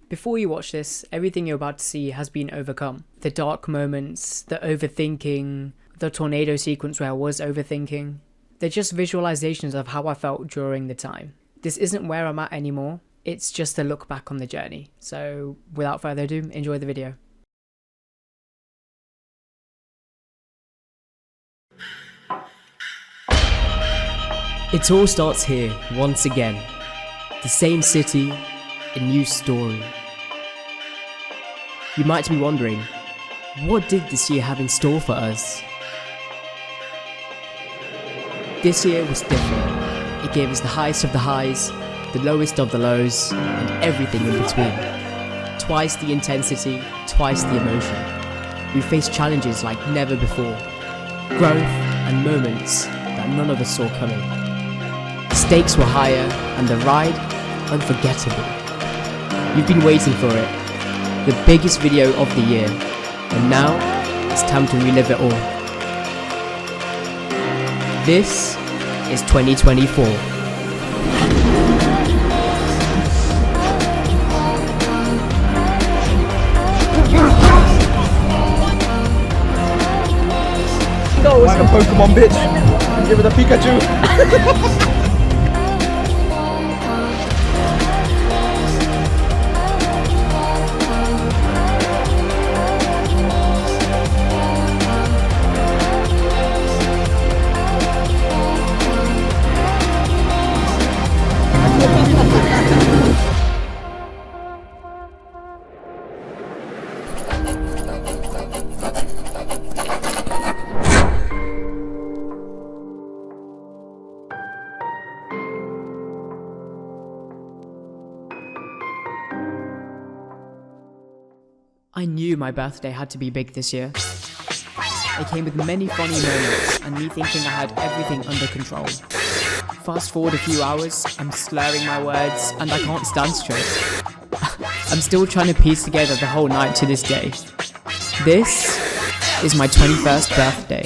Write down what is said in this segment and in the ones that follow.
Before you watch this, everything you're about to see has been overcome. The dark moments, the overthinking, the tornado sequence where I was overthinking. They're just visualizations of how I felt during the time. This isn't where I'm at anymore, it's just a look back on the journey. So without further ado, enjoy the video. It all starts here, once again. The same city, a new story. You might be wondering, what did this year have in store for us? This year was different. It gave us the highest of the highs, the lowest of the lows, and everything in between. Twice the intensity, twice the emotion. We faced challenges like never before. Growth and moments that none of us saw coming. The stakes were higher and the ride unforgettable. You've been waiting for it. The biggest video of the year. And now it's time to relive it all. This is 2024. Like a Pokemon bitch. Give it a Pikachu. I knew my birthday had to be big this year. It came with many funny moments and me thinking I had everything under control. Fast forward a few hours, I'm slurring my words and I can't stand straight. I'm still trying to piece together the whole night to this day. This is my 21st birthday.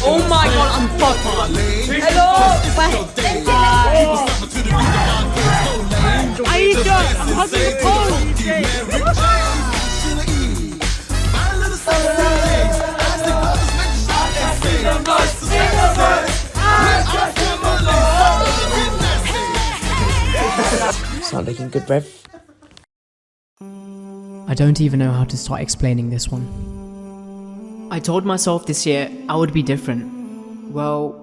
Oh my god, I'm fucked. Hello! Aisha, I'm hugging the pole! Start taking good breath. I don't even know how to start explaining this one. I told myself this year I would be different. Well,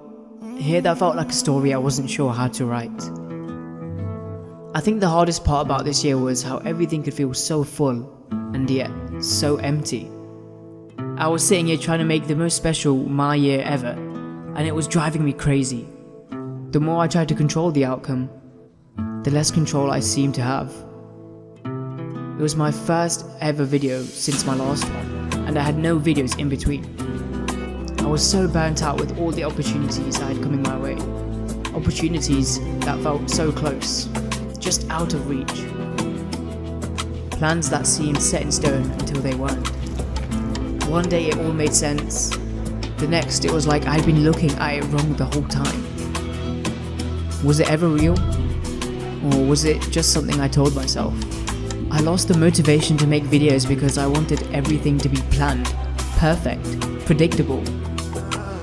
here that felt like a story I wasn't sure how to write. I think the hardest part about this year was how everything could feel so full and yet so empty. I was sitting here trying to make the most special my year ever, and it was driving me crazy. The more I tried to control the outcome, the less control I seemed to have. It was my first ever video since my last one, and I had no videos in between. I was so burnt out with all the opportunities I had coming my way. Opportunities that felt so close, just out of reach. Plans that seemed set in stone until they weren't. One day it all made sense. The next it was like I'd been looking at it wrong the whole time. Was it ever real? Or was it just something I told myself? I lost the motivation to make videos because I wanted everything to be planned, perfect, predictable.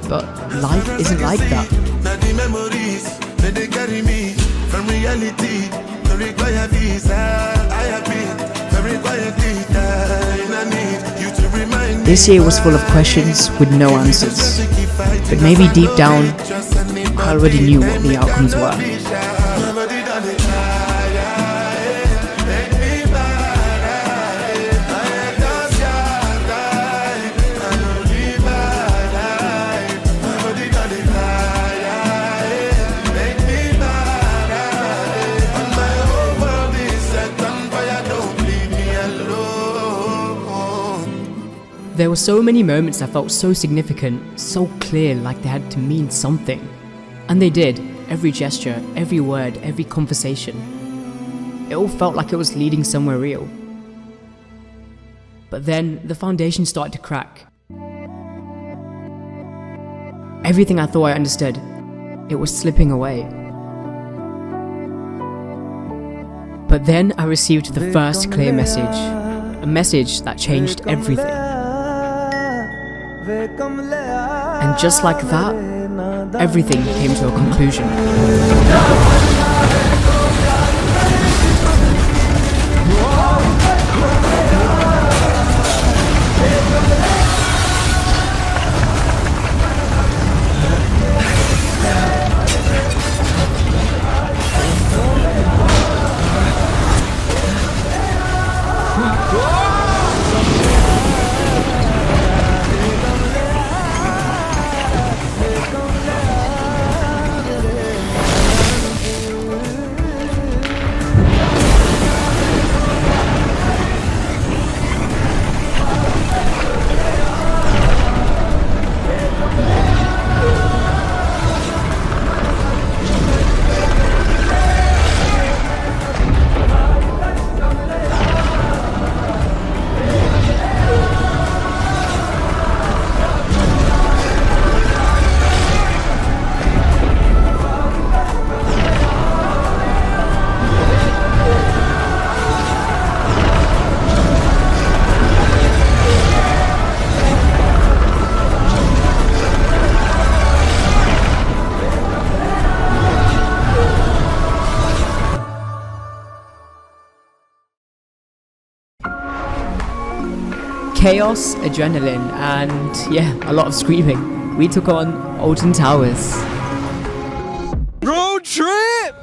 But life isn't like that. The memories that they carry me from reality, no require visa. I have been very quietly dying. I need you to remind me. This year was full of questions with no answers. But maybe deep down, I already knew what the outcomes were. There were so many moments that felt so significant, so clear, like they had to mean something. And they did. Every gesture, every word, every conversation. It all felt like it was leading somewhere real. But then, the foundation started to crack. Everything I thought I understood, it was slipping away. But then I received the first clear message. A message that changed everything. And just like that, everything came to a conclusion. Chaos, adrenaline, and yeah, a lot of screaming. We took on Alton Towers. Road trip!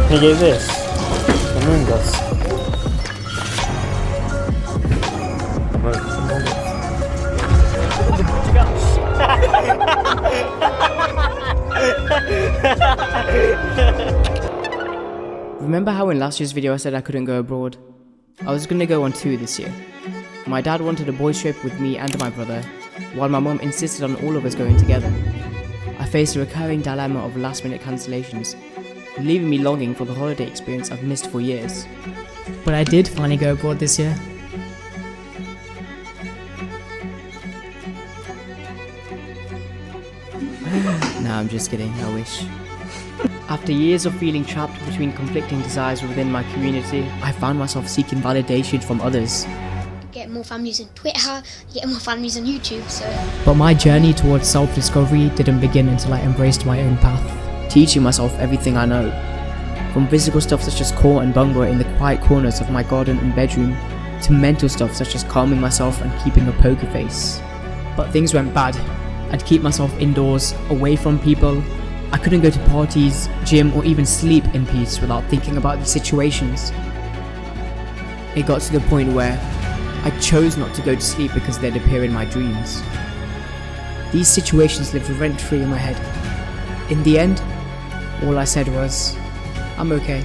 He gave this. Among Us. Remember how in last year's video I said I couldn't go abroad? I was gonna go on 2 this year. My dad wanted a boys trip with me and my brother, while my mum insisted on all of us going together. I faced a recurring dilemma of last minute cancellations, leaving me longing for the holiday experience I've missed for years. But I did finally go abroad this year. Nah, I'm just kidding, I wish. After years of feeling trapped between conflicting desires within my community, I found myself seeking validation from others. Get more families on Twitter, get more families on YouTube, so... But my journey towards self-discovery didn't begin until I embraced my own path. Teaching myself everything I know. From physical stuff such as core and bunga in the quiet corners of my garden and bedroom, to mental stuff such as calming myself and keeping a poker face. But things went bad. I'd keep myself indoors, away from people. I couldn't go to parties, gym, or even sleep in peace without thinking about these situations. It got to the point where I chose not to go to sleep because they'd appear in my dreams. These situations lived rent-free in my head. In the end, all I said was, I'm okay.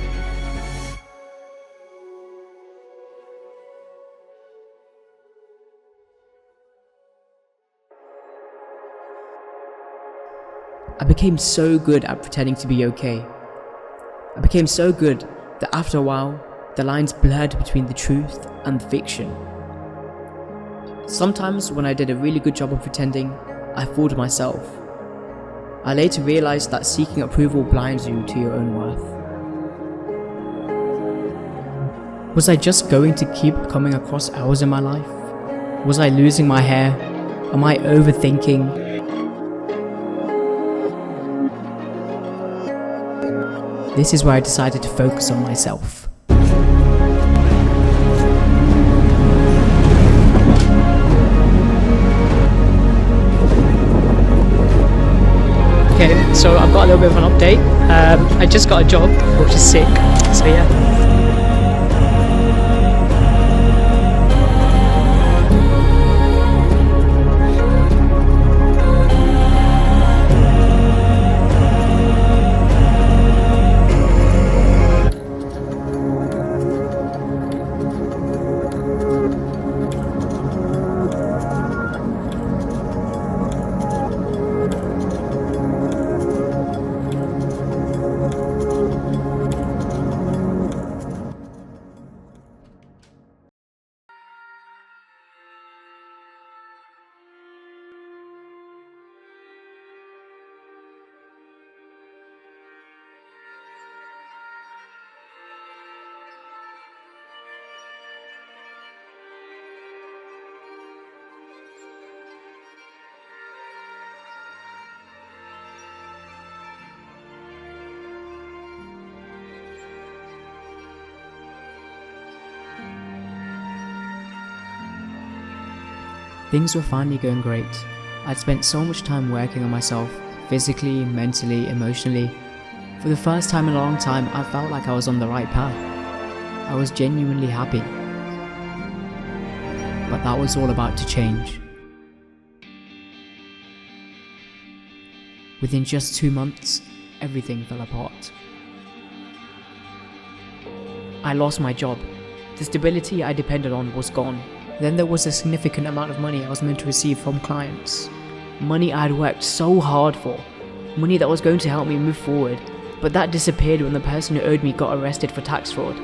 I became so good at pretending to be okay. I became so good that after a while, the lines blurred between the truth and the fiction. Sometimes when I did a really good job of pretending, I fooled myself. I later realized that seeking approval blinds you to your own worth. Was I just going to keep coming across hours in my life? Was I losing my hair? Am I overthinking? This is where I decided to focus on myself. Okay, so I've got a little bit of an update. I just got a job, which is sick, so yeah. Things were finally going great. I'd spent so much time working on myself, physically, mentally, emotionally. For the first time in a long time, I felt like I was on the right path. I was genuinely happy. But that was all about to change. Within just 2 months, everything fell apart. I lost my job. The stability I depended on was gone. Then there was a significant amount of money I was meant to receive from clients. Money I had worked so hard for. Money that was going to help me move forward. But that disappeared when the person who owed me got arrested for tax fraud.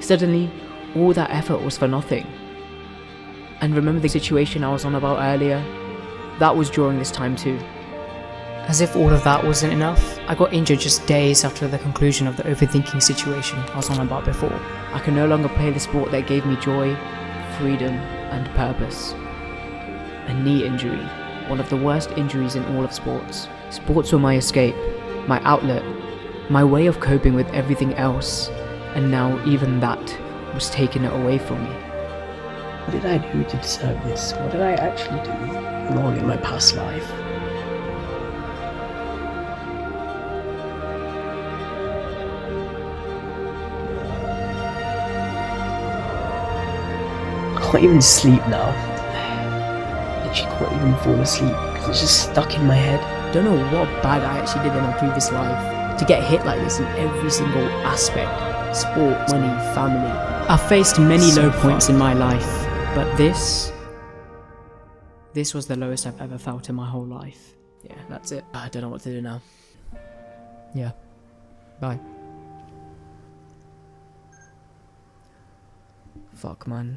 Suddenly, all that effort was for nothing. And remember the situation I was on about earlier? That was during this time too. As if all of that wasn't enough, I got injured just days after the conclusion of the overthinking situation I was on about before. I could no longer play the sport that gave me joy, freedom, and purpose. A knee injury, one of the worst injuries in all of sports. Sports were my escape, my outlet, my way of coping with everything else, and now even that was taken away from me. What did I do to deserve this? What did I actually do wrong in my past life? I can't even sleep now. Literally can't even fall asleep because it's just stuck in my head. Don't know what bad I actually did in my previous life to get hit like this in every single aspect. Sport, money, family. I've faced many low points in my life, but This was the lowest I've ever felt in my whole life. Yeah, that's it. I don't know what to do now. Yeah. Bye. Fuck, man.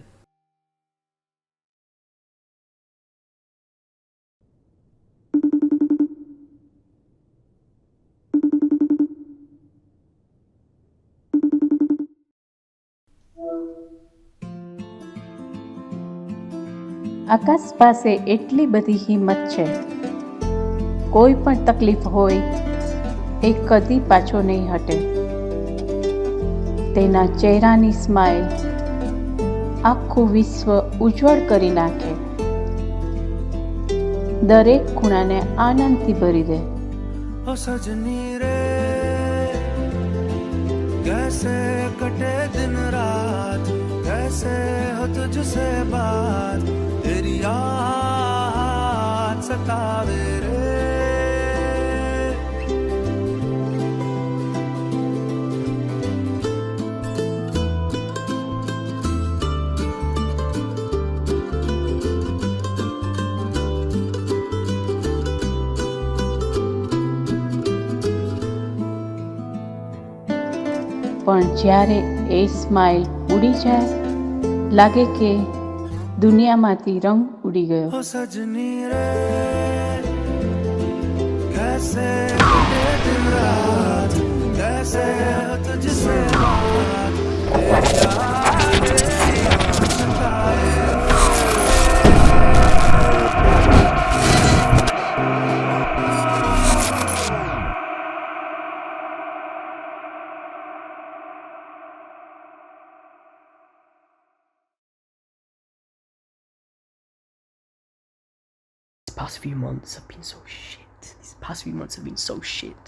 આકાશ પાસે એટલી બધી હિંમત છે. કોઈ પણ તકલીફ હોય એ કદી પાછો નહીં હટે. તેના ચહેરાની સ્માઇલ આખું વિશ્વ ઉજ્જવળ કરી નાખે. દરેક ખૂણાને આનંદથી ભરી દે. ओ सजनी रे कैसे कटे दिन रात, कैसे हो तुझसे बात, तेरी याद सतावे रे. પણ જ્યારે એ સ્માઇલ ઉડી જાય, લાગે કે દુનિયામાંથી રંગ ઉડી ગયો. ओ सजनी रे कैसे कटे दिन रात, कैसे हो तुझसे बात, तेरी याद सताए. These past few months have been so shit. These past few months have been so shit.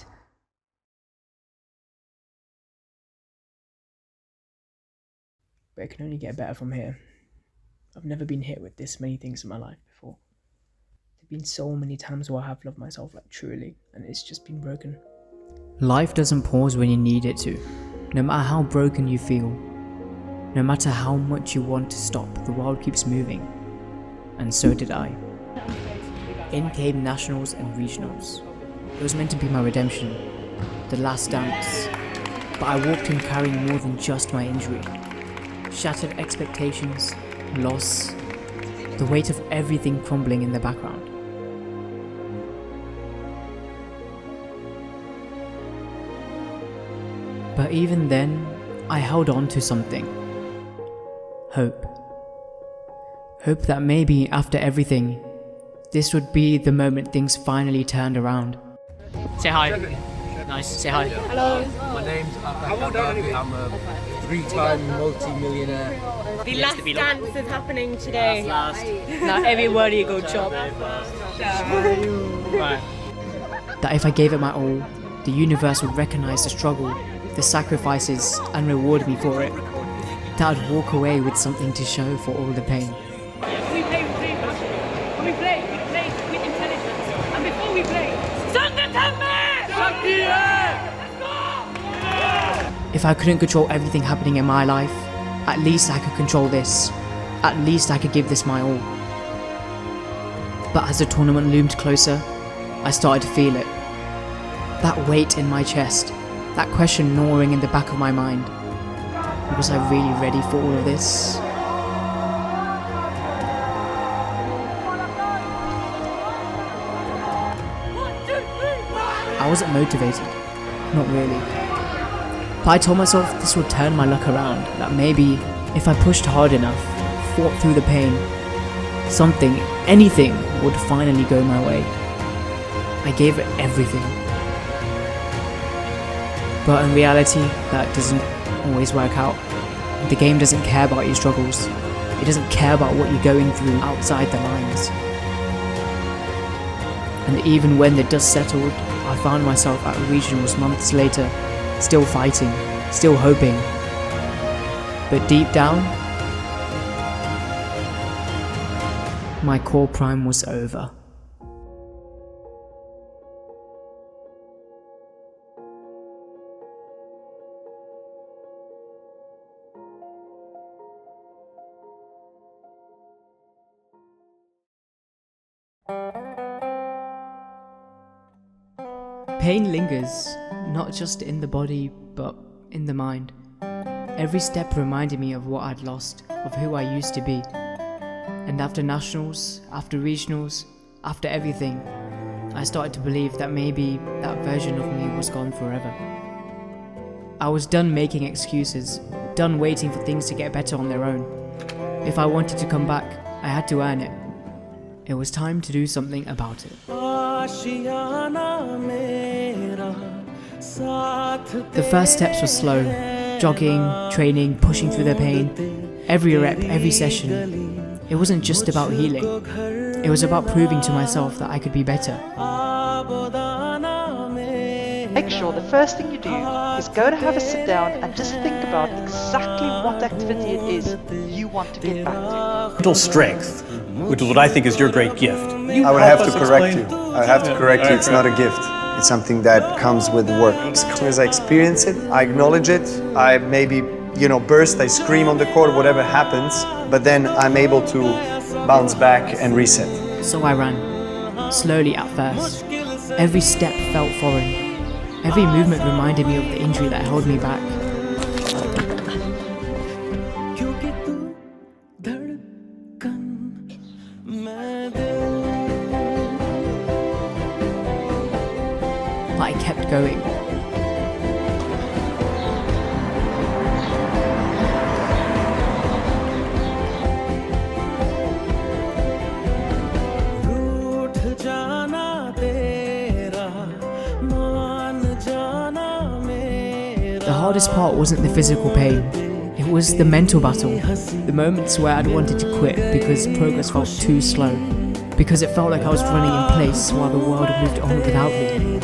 But it can only get better from here. I've never been hit with this many things in my life before. There've been so many times where I have loved myself like truly, and it's just been broken. Life doesn't pause when you need it to. No matter how broken you feel, no matter how much you want to stop, the world keeps moving. And so did I. In came nationals and regionals. It was meant to be my redemption, the last dance. But I walked in carrying more than just my injury. Shattered expectations, loss, the weight of everything crumbling in the background. But even then, I held on to something. Hope. Hope that maybe after everything, this would be the moment things finally turned around. say hi. Nice. Say hi. My name's Alton. I'm a 3-time multi-millionaire. The last dance is happening today. Now everybody go chop. Right. That if I gave it my all, the universe would recognize the struggle, the sacrifices, and reward me for it. That I'd walk away with something to show for all the pain. We play with intelligence. And before we play, If I couldn't control everything happening in my life, at least I could control this. At least I could give this my all. But as the tournament loomed closer, I started to feel it. That weight in my chest, that question gnawing in the back of my mind. Was I really ready for all of this? I wasn't motivated, not really. But I told myself this would turn my luck around, that maybe if I pushed hard enough, fought through the pain, something, anything would finally go my way. I gave it everything. But in reality, that doesn't always work out. The game doesn't care about your struggles. It doesn't care about what you're going through outside the lines. And even when the dust settled, I found myself at regionals months later, still fighting, still hoping. But deep down, my core prime was over. Pain lingers, not just in the body, but in the mind. Every step reminded me of what I'd lost, of who I used to be. And after nationals, after regionals, after everything, I started to believe that maybe that version of me was gone forever. I was done making excuses, done waiting for things to get better on their own. If I wanted to come back, I had to earn it. It was time to do something about it. The first steps were slow, jogging, training, pushing through the pain, every rep, every session. It wasn't just about healing, it was about proving to myself that I could be better. Make sure the first thing you do is go to have a sit down and just think about exactly what activity it is you want to get back to. Mental strength, which is what I think is your great gift. I would have to correct you. I have to correct you. It's not a gift. It's something that comes with work. As soon as I experience it, I acknowledge it. I maybe, burst, I scream on the court, whatever happens, but then I'm able to bounce back and reset. So I ran, slowly at first. Every step felt foreign. Every movement reminded me of the injury that held me back. But I kept going. The hardest part wasn't the physical pain, it was the mental battle. The moments where I'd wanted to quit because progress felt too slow, because it felt like I was running in place while the world moved on without me.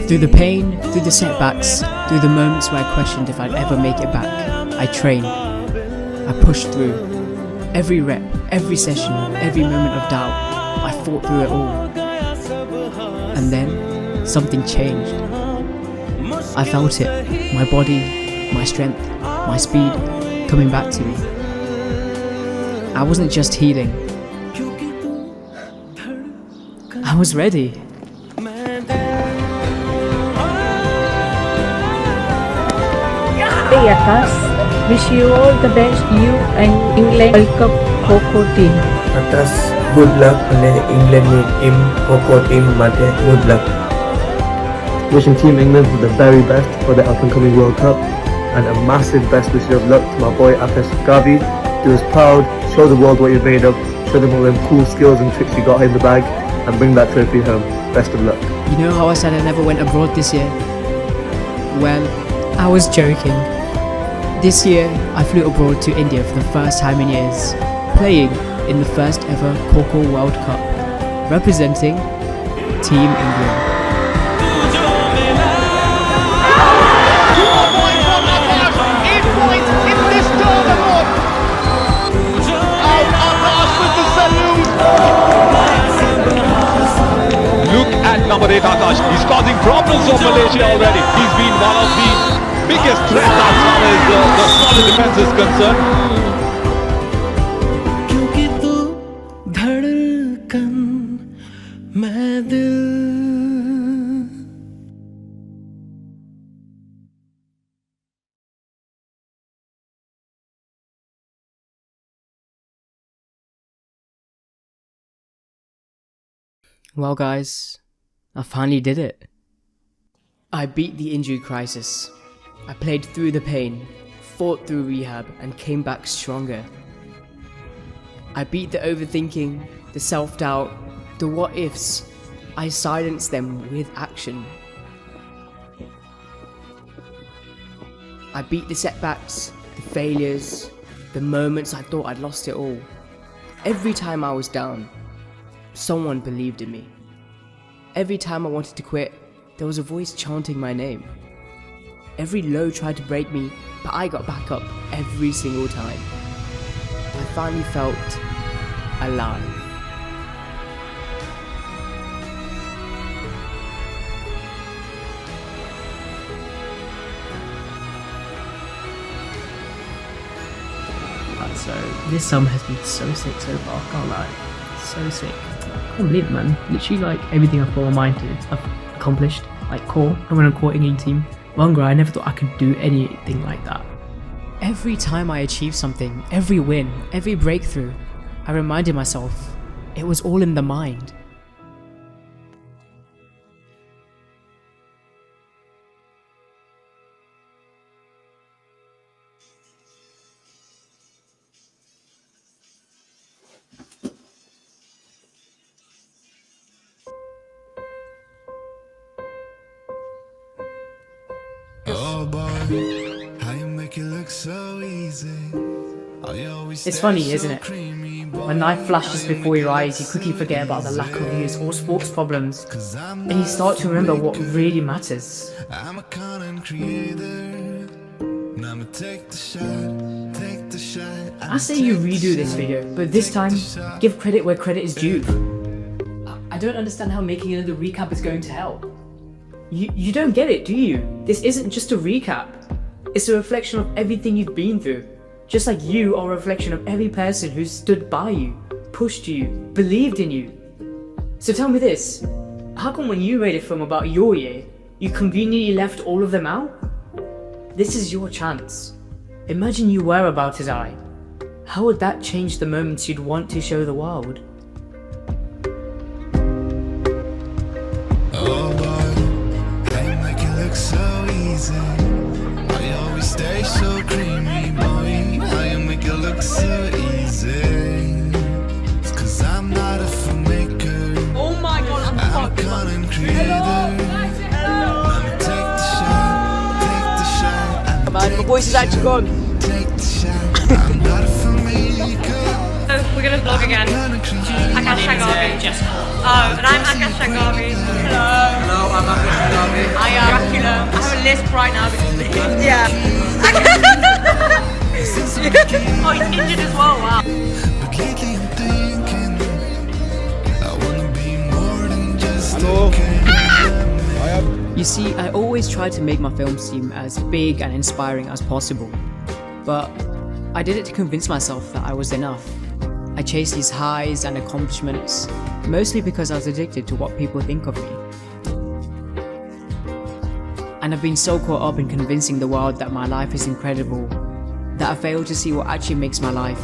Through the pain, through the setbacks, through the moments where I questioned if I'd ever make it back, I trained. I pushed through. Every rep, every session, every moment of doubt, I fought through it all. And then, something changed. I felt it, my body, my strength, my speed, coming back to me. I wasn't just healing. I was ready. Hey Akash, wish you all the best, you and England World Cup Kho team. Atas good luck અને ઇંગ્લેન્ડની team kho kho team માટે good luck. Wishing Team England the very best for the up and coming World Cup and a massive best wishes of luck to my boy Akash Gavi. Do us proud, show the world what you're made of, show them all them cool skills and tricks you got in the bag, and bring that trophy home. Best of luck. You know how I said I never went abroad this year? Well, I was joking. This year, I flew abroad to India for the first time in years, playing in the first ever Kho World Cup, representing Team England. Look at number 8 Akash. He's causing problems for Malaysia already. He's been one of the biggest threats as far as the solid defense is concerned. Well guys, I finally did it. I beat the injury crisis. I played through the pain, fought through rehab, and came back stronger. I beat the overthinking, the self-doubt, the what-ifs. I silenced them with action. I beat the setbacks, the failures, the moments I thought I'd lost it all. Every time I was down, someone believed in me. Every time I wanted to quit, there was a voice chanting my name. Every low tried to break me, but I got back up every single time. I finally felt alive. So this summer has been so sick so far, can't lie. So sick. I can't believe it, man. Literally like everything I put my mind to, I've accomplished. Like core, I went on core England team. Longer, I never thought I could do anything like that. Every time I achieved something, every win, every breakthrough, I reminded myself, it was all in the mind. It's funny, isn't it? When life flashes before your eyes, you quickly forget about the lack of use or sports problems, and you start to remember what really matters. I say you redo this video, but this time, give credit where credit is due. I don't understand how making another recap is going to help. You don't get it, do you? This isn't just a recap. It's a reflection of everything you've been through. Just like you are a reflection of every person who stood by you, pushed you, believed in you. So tell me this, how come when you made a film about your year, you conveniently left all of them out? This is your chance. Imagine you were about as I. How would that change the moments you'd want to show the world? Oh boy, I make it look so easy. I always stay so creamy, boy. I make it look so easy. It's 'cause I'm not a filmmaker. Oh my god, I'm a content creator. I'ma take the shot. Man, my voice is actually gone. Take the shot. I'm not a filmmaker. We're gonna vlog again. Akash Shagavi. Oh, and I'm Akash Shagavi. Hello. Hello, I'm Akash Shagavi. I am Dracula. I have a lisp right now because of this. Yeah. Oh, he's injured as well. Wow. But lately I'm thinking I wanna be more than just a You see, I always try to make my films seem as big and inspiring as possible. But I did it to convince myself that I was enough. I chased these highs and accomplishments, mostly because I was addicted to what people think of me. And I've been so caught up in convincing the world that my life is incredible, that I fail to see what actually makes my life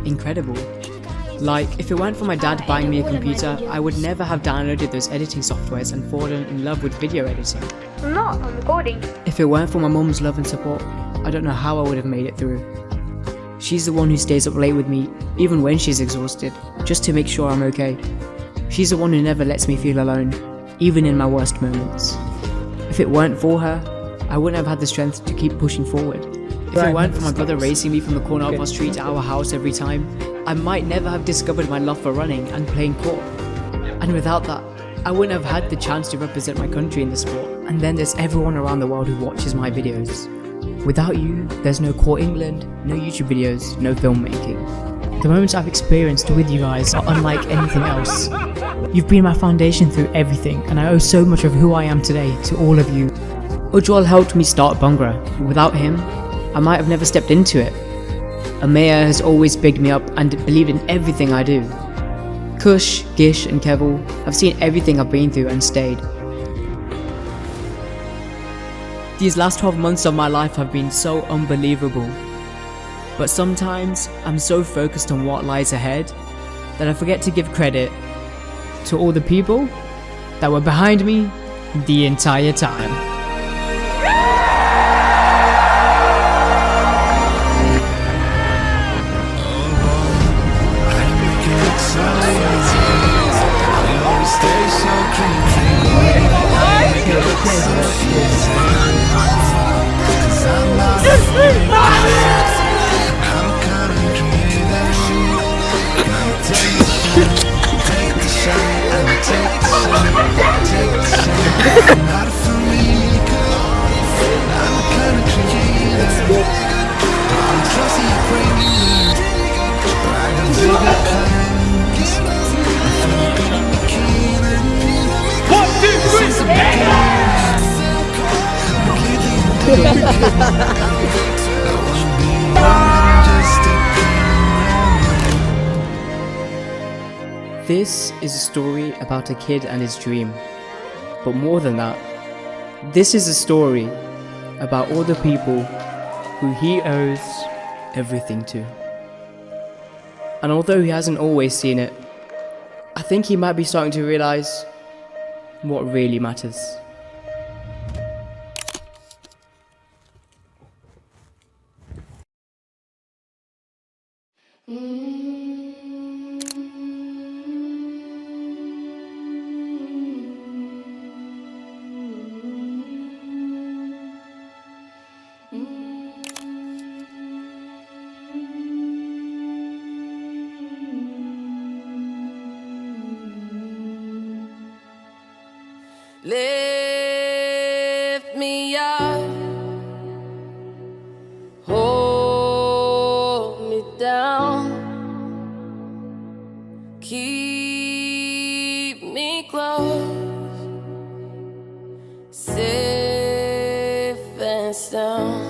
incredible. Like, if it weren't for my dad buying me a computer, I would never have downloaded those editing softwares and fallen in love with video editing. I'm not, I'm recording. If it weren't for my mum's love and support, I don't know how I would have made it through. She's the one who stays up late with me, even when she's exhausted, just to make sure I'm okay. She's the one who never lets me feel alone, even in my worst moments. If it weren't for her, I wouldn't have had the strength to keep pushing forward. If it weren't for my brother racing me from the corner of our street to our house every time, I might never have discovered my love for running and playing court. And without that, I wouldn't have had the chance to represent my country in the sport. And then there's everyone around the world who watches my videos. Without you, there's no Core England, no YouTube videos, no filmmaking. The moments I've experienced with you guys are unlike anything else. You've been my foundation through everything, and I owe so much of who I am today to all of you. Ujwal helped me start Bhangra. Without him, I might have never stepped into it. Amaya has always bigged me up and believed in everything I do. Kush, Gish and Keval have seen everything I've been through and stayed. These last 12 months of my life have been so unbelievable. But sometimes I'm so focused on what lies ahead that I forget to give credit to all the people that were behind me the entire time. This is a story about a kid and his dream. But more than that, this is a story about all the people who he owes everything to. And although he hasn't always seen it, I think he might be starting to realize what really matters. Lift me up, hold me down, keep me close, safe and sound.